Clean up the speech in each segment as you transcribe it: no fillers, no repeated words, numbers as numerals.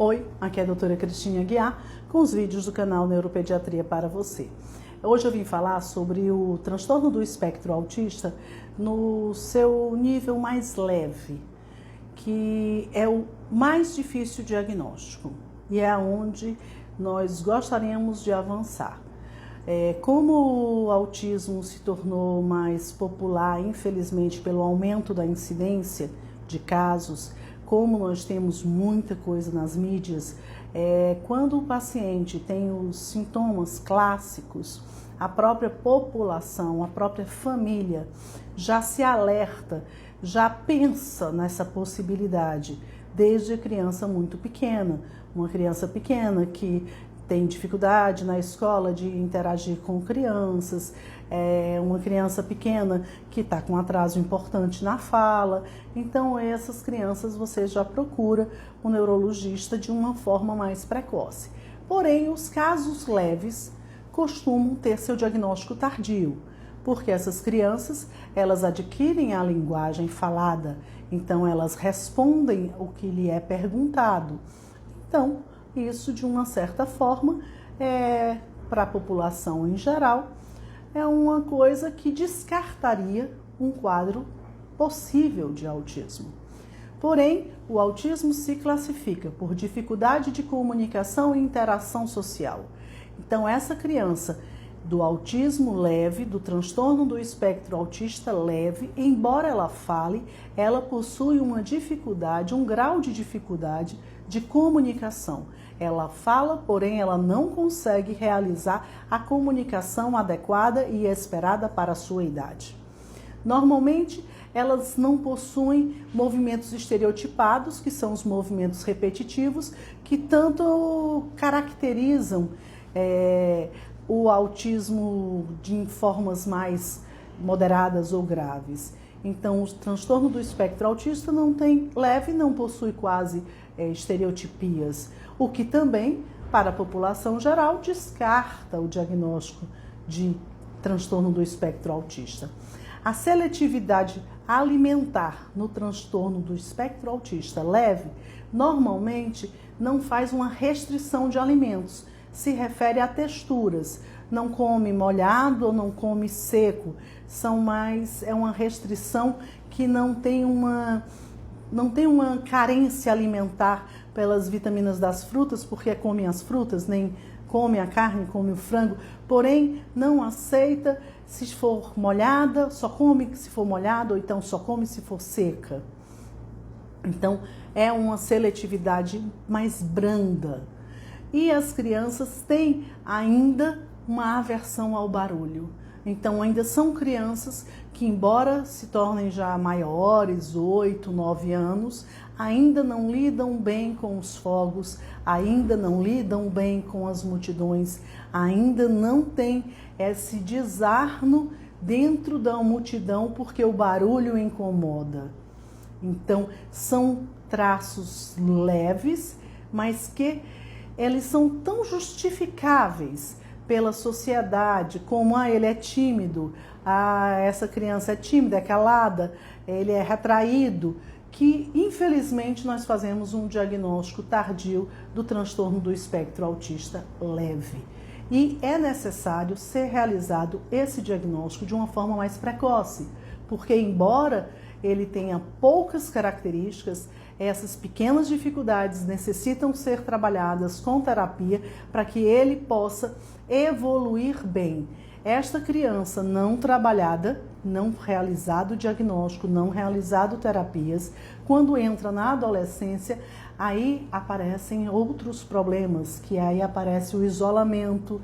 Oi, aqui é a doutora Cristina Aguiar com os vídeos do canal Neuropediatria para você. Hoje eu vim falar sobre o transtorno do espectro autista no seu nível mais leve, que é o mais difícil diagnóstico e é onde nós gostaríamos de avançar. Como o autismo se tornou mais popular, infelizmente, pelo aumento da incidência de casos, como nós temos muita coisa nas mídias, quando o paciente tem os sintomas clássicos, a própria população, a própria família já se alerta, já pensa nessa possibilidade, desde a criança muito pequena. Uma criança pequena que tem dificuldade na escola de interagir com crianças, uma criança pequena que está com atraso importante na fala. Então, essas crianças você já procura um neurologista de uma forma mais precoce. Porém, os casos leves costumam ter seu diagnóstico tardio, porque essas crianças, elas adquirem a linguagem falada, então elas respondem o que lhe é perguntado. Então, isso, de uma certa forma, para a população em geral, é uma coisa que descartaria um quadro possível de autismo. Porém, o autismo se classifica por dificuldade de comunicação e interação social. Então, essa criança do autismo leve, do transtorno do espectro autista leve, embora ela fale, ela possui uma dificuldade, um grau de dificuldade de comunicação. Ela fala, porém ela não consegue realizar a comunicação adequada e esperada para a sua idade. Normalmente, elas não possuem movimentos estereotipados, que são os movimentos repetitivos, que tanto caracterizam o autismo de formas mais moderadas ou graves. Então, o transtorno do espectro autista não tem leve, não possui quase estereotipias, o que também, para a população geral, descarta o diagnóstico de transtorno do espectro autista. A seletividade alimentar no transtorno do espectro autista leve, normalmente não faz uma restrição de alimentos, se refere a texturas, não come molhado ou não come seco, é uma restrição que não tem uma carência alimentar pelas vitaminas das frutas, porque come as frutas, nem come a carne, come o frango, porém não aceita se for molhada, só come se for molhada, ou então só come se for seca. Então é uma seletividade mais branda. E as crianças têm ainda uma aversão ao barulho. Então, ainda são crianças que, embora se tornem já maiores, 8, 9 anos, ainda não lidam bem com os fogos, ainda não lidam bem com as multidões, ainda não têm esse desarno dentro da multidão porque o barulho incomoda. Então, são traços leves, mas que eles são tão justificáveis pela sociedade, como ele é tímido, essa criança é tímida, é calada, ele é retraído, que infelizmente nós fazemos um diagnóstico tardio do transtorno do espectro autista leve. E é necessário ser realizado esse diagnóstico de uma forma mais precoce, porque embora ele tenha poucas características, essas pequenas dificuldades necessitam ser trabalhadas com terapia para que ele possa evoluir bem. Esta criança não trabalhada, não realizado diagnóstico, não realizado terapias, quando entra na adolescência, aí aparecem outros problemas, que aí aparece o isolamento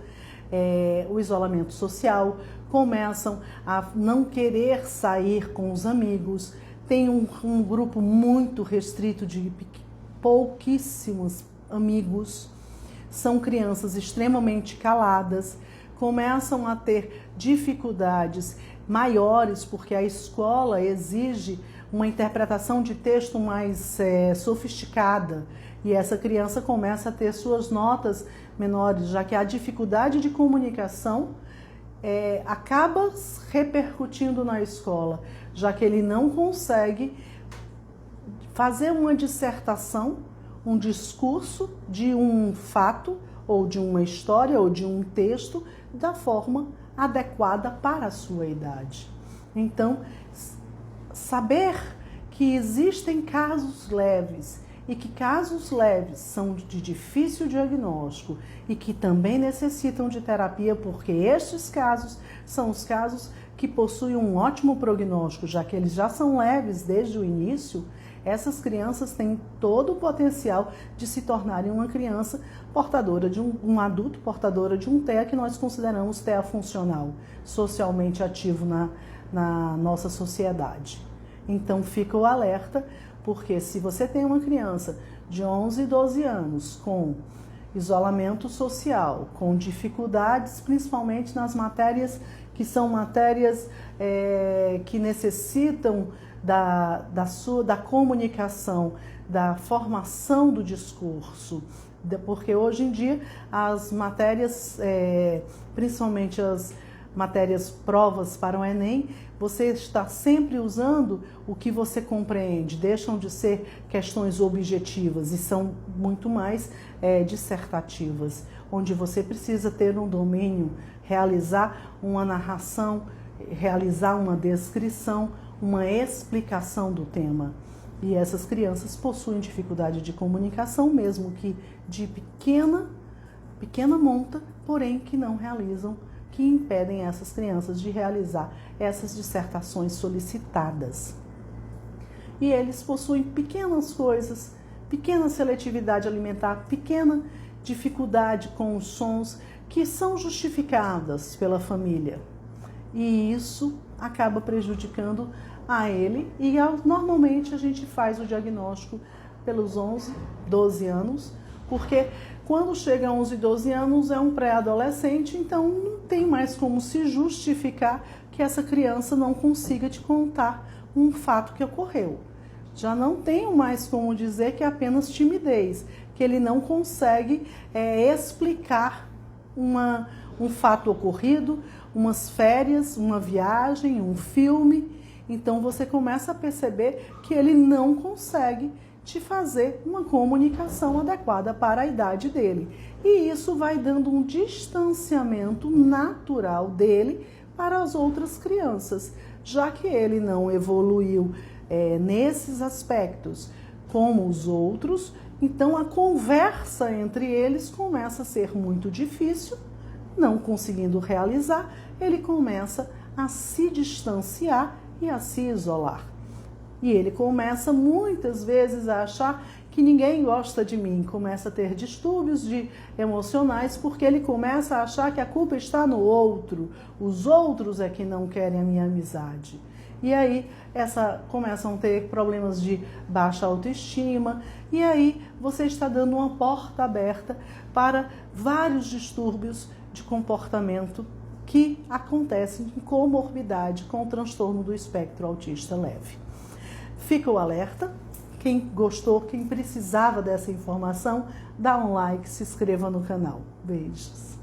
social, começam a não querer sair com os amigos, tem um grupo muito restrito de pouquíssimos amigos, são crianças extremamente caladas, começam a ter dificuldades maiores porque a escola exige uma interpretação de texto mais sofisticada e essa criança começa a ter suas notas menores, já que a dificuldade de comunicação acaba repercutindo na escola, já que ele não consegue fazer uma dissertação um discurso de um fato, ou de uma história, ou de um texto, da forma adequada para a sua idade. Então, saber que existem casos leves e que casos leves são de difícil diagnóstico e que também necessitam de terapia, porque estes casos são os casos que possuem um ótimo prognóstico, já que eles já são leves desde o início. Essas crianças têm todo o potencial de se tornarem uma criança portadora de um adulto portadora de um TEA que nós consideramos TEA funcional, socialmente ativo na nossa sociedade. Então fica o alerta, porque se você tem uma criança de 11 e 12 anos com isolamento social, com dificuldades principalmente nas matérias que são matérias que necessitam da comunicação, da formação do discurso, porque hoje em dia as matérias, principalmente as matérias provas para o Enem, você está sempre usando o que você compreende, deixam de ser questões objetivas e são muito mais dissertativas, onde você precisa ter um domínio, realizar uma narração, realizar uma descrição, uma explicação do tema. E essas crianças possuem dificuldade de comunicação, mesmo que de pequena monta, porém que não realizam, que impedem essas crianças de realizar essas dissertações solicitadas. E eles possuem pequenas coisas, pequena seletividade alimentar, pequena dificuldade com os sons que são justificadas pela família. E isso acaba prejudicando a ele e normalmente a gente faz o diagnóstico pelos 11, 12 anos, porque quando chega a 11, 12 anos é um pré-adolescente, então não tem mais como se justificar que essa criança não consiga te contar um fato que ocorreu. Já não tenho mais como dizer que é apenas timidez, que ele não consegue explicar um fato ocorrido, umas férias, uma viagem, um filme. Então você começa a perceber que ele não consegue te fazer uma comunicação adequada para a idade dele. E isso vai dando um distanciamento natural dele para as outras crianças, já que ele não evoluiu nesses aspectos como os outros, então a conversa entre eles começa a ser muito difícil, não conseguindo realizar, ele começa a se distanciar e a se isolar. E ele começa muitas vezes a achar que ninguém gosta de mim, começa a ter distúrbios emocionais, porque ele começa a achar que a culpa está no outro, os outros é que não querem a minha amizade. E aí começam a ter problemas de baixa autoestima, e aí você está dando uma porta aberta para vários distúrbios de comportamento que acontecem em comorbidade com o transtorno do espectro autista leve. Fica o alerta, quem gostou, quem precisava dessa informação, dá um like, se inscreva no canal. Beijos!